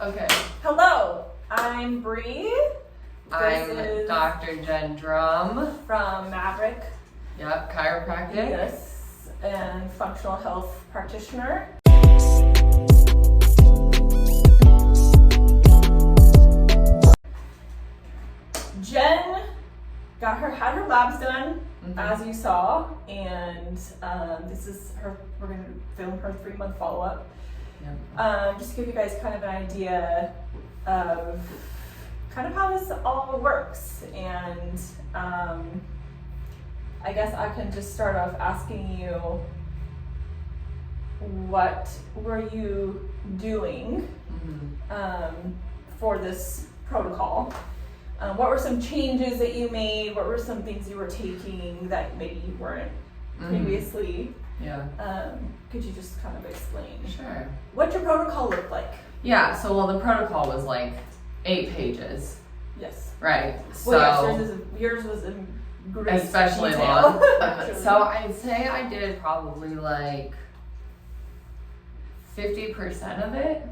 Okay. Hello, I'm Brea. I'm Dr. Jen Drum. From Maverick. Yep, chiropractic. Yes, and functional health practitioner. Jen had her labs done, as you saw, and this is her. We're going to film her 3-month follow-up. Yep. Just to give you guys kind of an idea of kind of how this all works, and I guess I can just start off asking you, what were you doing for this protocol? What were some changes that you made? What were some things you were taking that maybe you weren't previously? Yeah. Could you just kind of explain? Sure. What your protocol looked like? Yeah, so the protocol was like 8 pages. Yes. Right. So well, yes, yours was in great especially detail. long. So I'd say I did probably like 50% of it.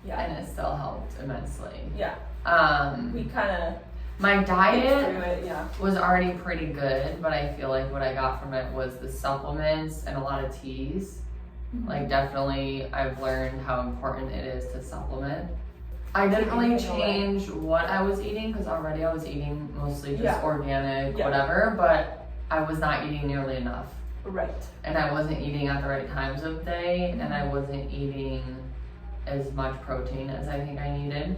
Yeah. And it still helped immensely. Yeah. We kind of my diet through it, yeah. was already pretty good, but I feel like what I got from it was the supplements and a lot of teas. Like definitely I've learned how important it is to supplement. I didn't really change what I was eating because already I was eating mostly just organic, whatever, but I was not eating nearly enough. Right. And I wasn't eating at the right times of day, and I wasn't eating as much protein as I think I needed.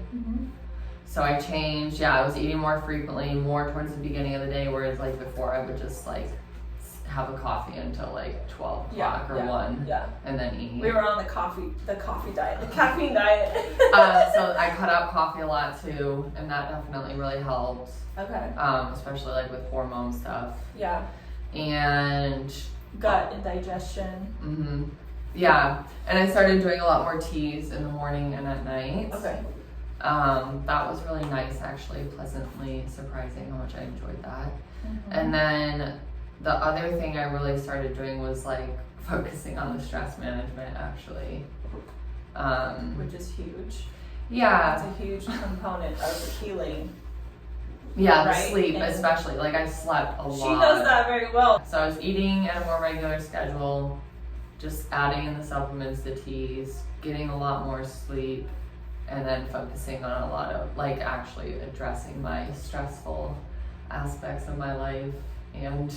So I changed, I was eating more frequently, more towards the beginning of the day, whereas like before I would just like have a coffee until like 12 o'clock or 1 and then eat. We were on the coffee diet, the caffeine diet. So I cut out coffee a lot too, and that definitely really helped. Okay. Especially like with hormone stuff. Yeah. And gut and digestion. Yeah, and I started doing a lot more teas in the morning and at night. Okay. That was really nice, actually, pleasantly surprising how much I enjoyed that. And then the other thing I really started doing was like focusing on the stress management, actually. Which is huge. Yeah. It's a huge component of healing. Yeah, the right? sleep, and especially. Like I slept a lot. She does that very well. So I was eating at a more regular schedule, just adding in the supplements, the teas, getting a lot more sleep, and then focusing on a lot of like actually addressing my stressful aspects of my life. And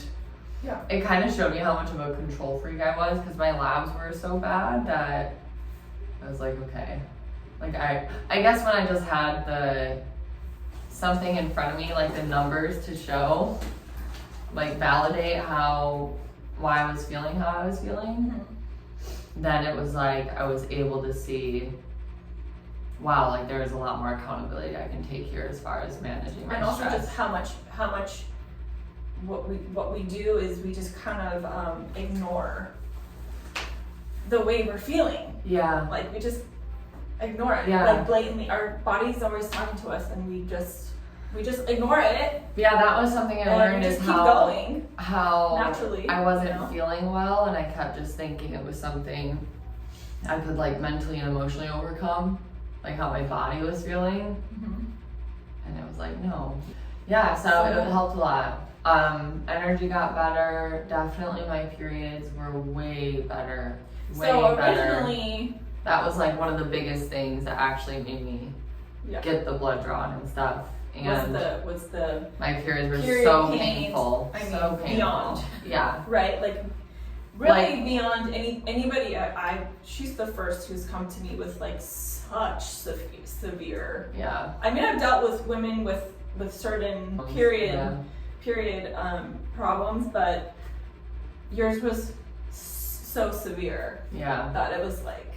it kind of showed me how much of a control freak I was, because my labs were so bad that I was like, okay. Like I guess when I just had something in front of me, like the numbers to show, like validate why I was feeling how I was feeling, then it was like I was able to see, wow, like there's a lot more accountability I can take here as far as managing my stress. And also just how much what we do is we just kind of ignore the way we're feeling. Yeah. Like we just ignore it. Yeah. Like blatantly, our body's always talking to us, and we just ignore it. Yeah, that was something I learned, is how naturally I wasn't feeling well, and I kept just thinking it was something I could like mentally and emotionally overcome, like how my body was feeling. And it was like, no. Yeah, so it helped a lot. Energy got better. Definitely my periods were way better. Originally, that was like one of the biggest things that actually made me get the blood drawn and stuff. And was the my periods were so painful. I mean, so painful. Beyond. Yeah. Right? Like really beyond anybody. She's the first who's come to me with like such severe. Yeah. I mean, I've dealt with women with certain period problems, but yours was so severe. Yeah. That it was like.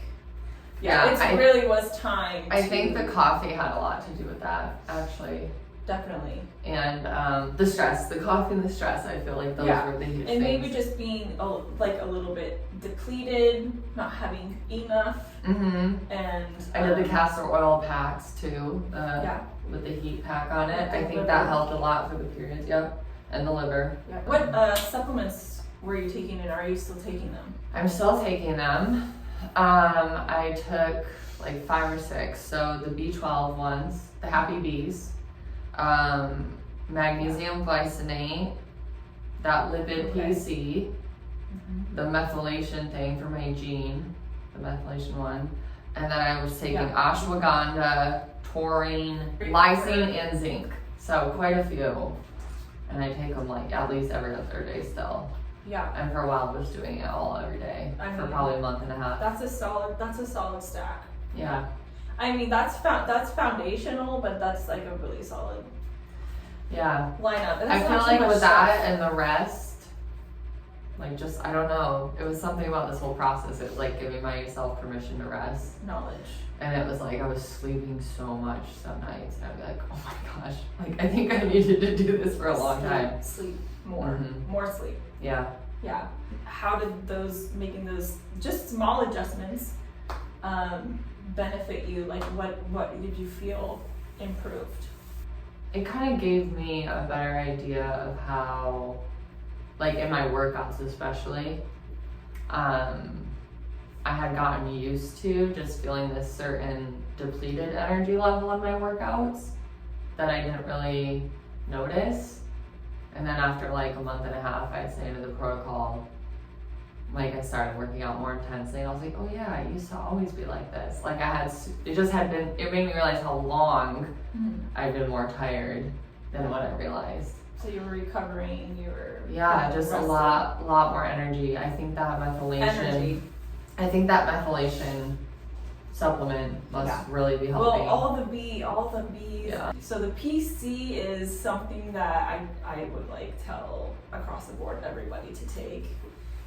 It really was time. I think the coffee had a lot to do with that, actually. Definitely. And the stress, the coffee and the stress, I feel like those were the huge things. And maybe just being a little bit depleted, not having enough. And I did the castor oil packs too, with the heat pack on it. I think that helped a lot for the periods. And the liver. What supplements were you taking, and are you still taking them? I'm still taking them. I took like 5 or 6. So the B12 ones, the Happy Bees, magnesium glycinate, that lipid PC, the methylation thing for my gene, the methylation one, and then I was taking ashwagandha, taurine, lysine, and zinc. So quite a few, and I take them like at least every other day still. Yeah. And for a while I was doing it all every day for probably a month and a half. That's a solid stack. Yeah. I mean that's foundational, but that's like a really solid lineup. I feel like with that and the rest, like just, I don't know, it was something about this whole process. It was like giving myself permission to rest. Knowledge. And it was like I was sleeping so much some nights, and I'd be like, oh my gosh, like I think I needed to do this for a long time. Sleep more, more sleep. Yeah. Yeah. How did making those just small adjustments benefit you? Like what did you feel improved? It kind of gave me a better idea of how, like in my workouts especially, I had gotten used to just feeling this certain depleted energy level in my workouts that I didn't really notice. And then after like a month and a half, I'd say into the protocol, like I started working out more intensely, and I was like, oh yeah, I used to always be like this. Like it made me realize how long I've been more tired than what I realized. So you were recovering, just rested. a lot more energy. I think that methylation supplement must really be helping. Well, all the B's. Yeah. So the PC is something that I would like tell across the board everybody to take,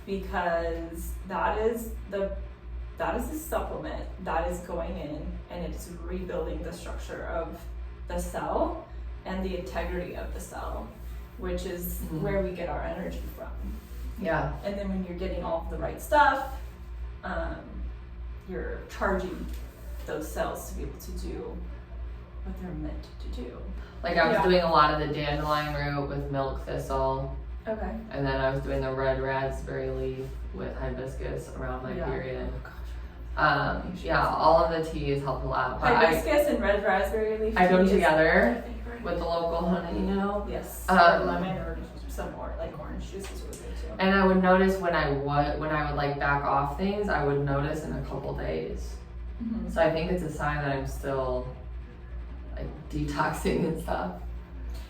because that is the supplement that is going in, and it's rebuilding the structure of the cell and the integrity of the cell, which is where we get our energy from. Yeah. And then when you're getting all of the right stuff, you're charging those cells to be able to do what they're meant to do. Like I was doing a lot of the dandelion root with milk thistle. Okay. And then I was doing the red raspberry leaf with hibiscus around my period. Oh, gosh. All of the teas helped a lot. But hibiscus and red raspberry leaf. I do them together with the local honey, Yes. Or lemon or some more like orange juice is really good too. And I would notice when I would like back off things, I would notice in a couple days. So I think it's a sign that I'm still like detoxing and stuff.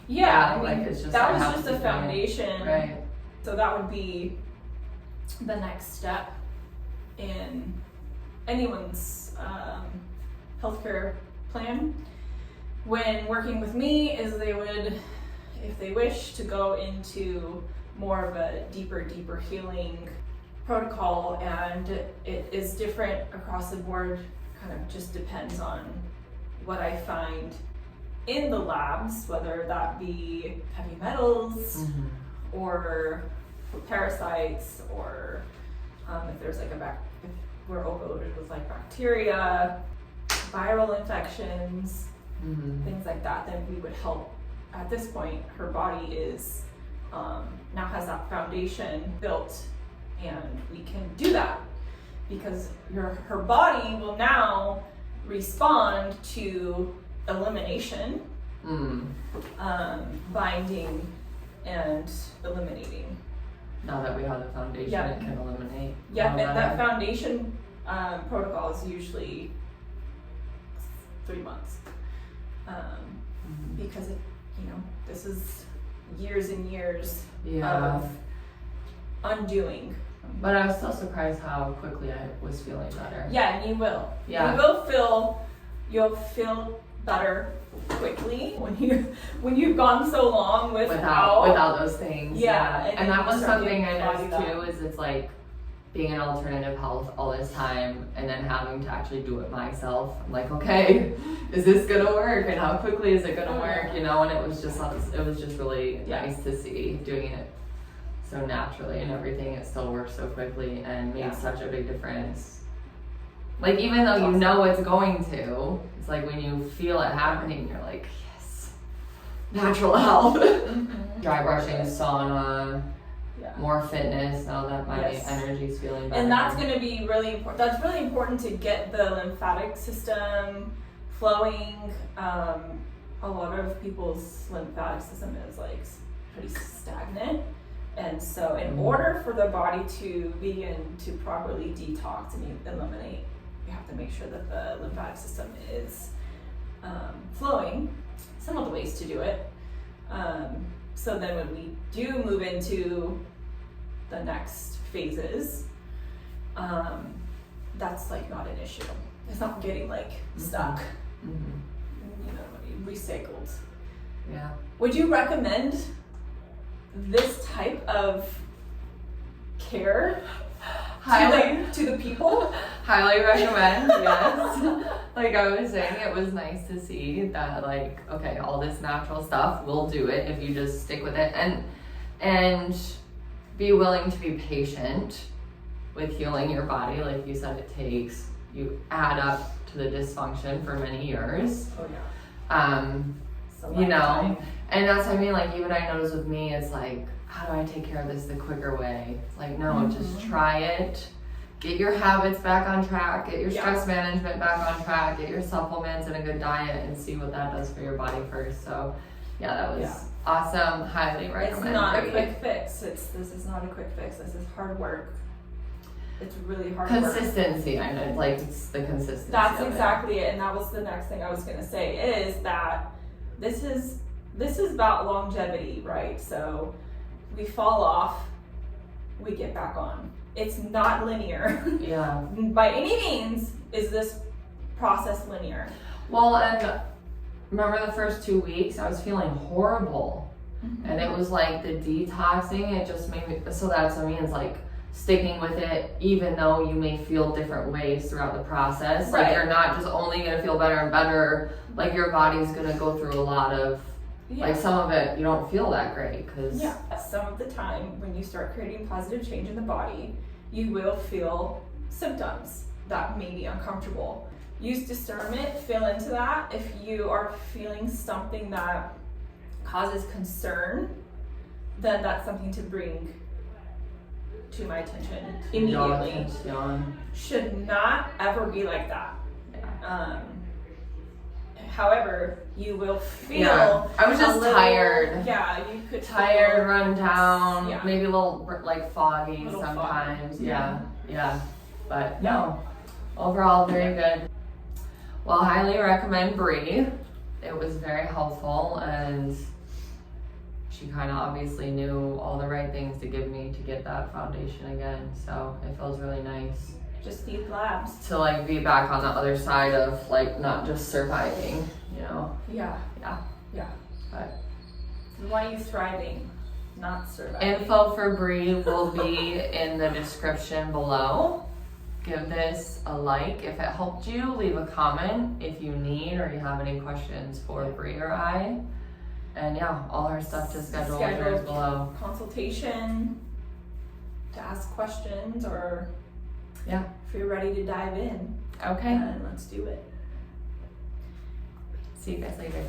Yeah, like it's just that was just a foundation. Right. So that would be the next step in anyone's healthcare plan. When working with me, is they would, if they wish to go into more of a deeper healing protocol, and it is different across the board, kind of just depends on what I find in the labs, whether that be heavy metals or parasites, or if there's like if we're overloaded with like bacteria, viral infections, things like that, then we would help. At this point, her body is now has that foundation built, and we can do that because her body will now respond to elimination, binding, and eliminating. Now that we have the foundation, it can eliminate. Yeah, and that foundation protocol is usually 3 months, because this is years and years of undoing. But I was still surprised how quickly I was feeling better. Yeah, and you will. Yeah. You'll feel better quickly when you've gone so long without those things. Yeah. And that was something I noticed too, is it's like being in alternative health all this time and then having to actually do it myself. I'm like, okay, is this gonna work? And how quickly is it gonna work? And it was just really nice to see doing it so naturally and everything. It still works so quickly and made such a big difference. Like even though you know it's going to, it's like when you feel it happening, you're like, yes, natural health. Dry brushing, sauna, more fitness now that my energy's feeling better. And that's going to be really important. That's really important to get the lymphatic system flowing. A lot of people's lymphatic system is like pretty stagnant. And so in order for the body to begin to properly detox and eliminate, you have to make sure that the lymphatic system is flowing. Some of the ways to do it. So then when we do move into the next phases, that's like not an issue. It's not getting like stuck, recycled. Yeah. Would you recommend this type of care to the people? Highly recommend, yes. Like I was saying, it was nice to see that like, okay, all this natural stuff, we'll do it if you just stick with it and be willing to be patient with healing your body. Like you said, you add up to the dysfunction for many years. Oh yeah. And that's what I mean, like even I noticed with me, it's like, how do I take care of this the quicker way? It's like, no, just try it. Get your habits back on track, get your stress management back on track, get your supplements and a good diet and see what that does for your body first. So that was awesome. Highly recommend. It's not a quick fix. This is not a quick fix. This is hard work. It's really hard work. Consistency, I know, like it's the consistency. That's exactly it. And that was the next thing I was gonna say is that this is about longevity, right? So we fall off, we get back on. It's not linear. Yeah. By any means is this process linear. Well, and remember the first 2 weeks, I was feeling horrible. And it was like the detoxing, it just made me, so that's what I mean, it's like sticking with it, even though you may feel different ways throughout the process. Like you're not just only gonna feel better and better, like your body's gonna go through a lot of, like some of it, you don't feel that great, because some of the time when you start creating positive change in the body, you will feel symptoms that may be uncomfortable. Use discernment, feel into that. If you are feeling something that causes concern, then that's something to bring to my attention immediately. Should not ever be like that. However, you will feel. I was just tired. Yeah, you could. Tired, run down, maybe a little like foggy sometimes. Foggy. Yeah. But no, overall very good. Well, highly recommend Brea. It was very helpful, and she kind of obviously knew all the right things to give me to get that foundation again. So it feels really nice. Just need labs. To like be back on the other side of like not just surviving, Yeah. But why are you thriving, not surviving? Info for Brea will be in the description below. Give this a like if it helped you. Leave a comment if you need or you have any questions for Brea or I. And all our stuff to schedule is below. Consultation, to ask questions, or if you're ready to dive in. Okay. Then let's do it. See you guys later.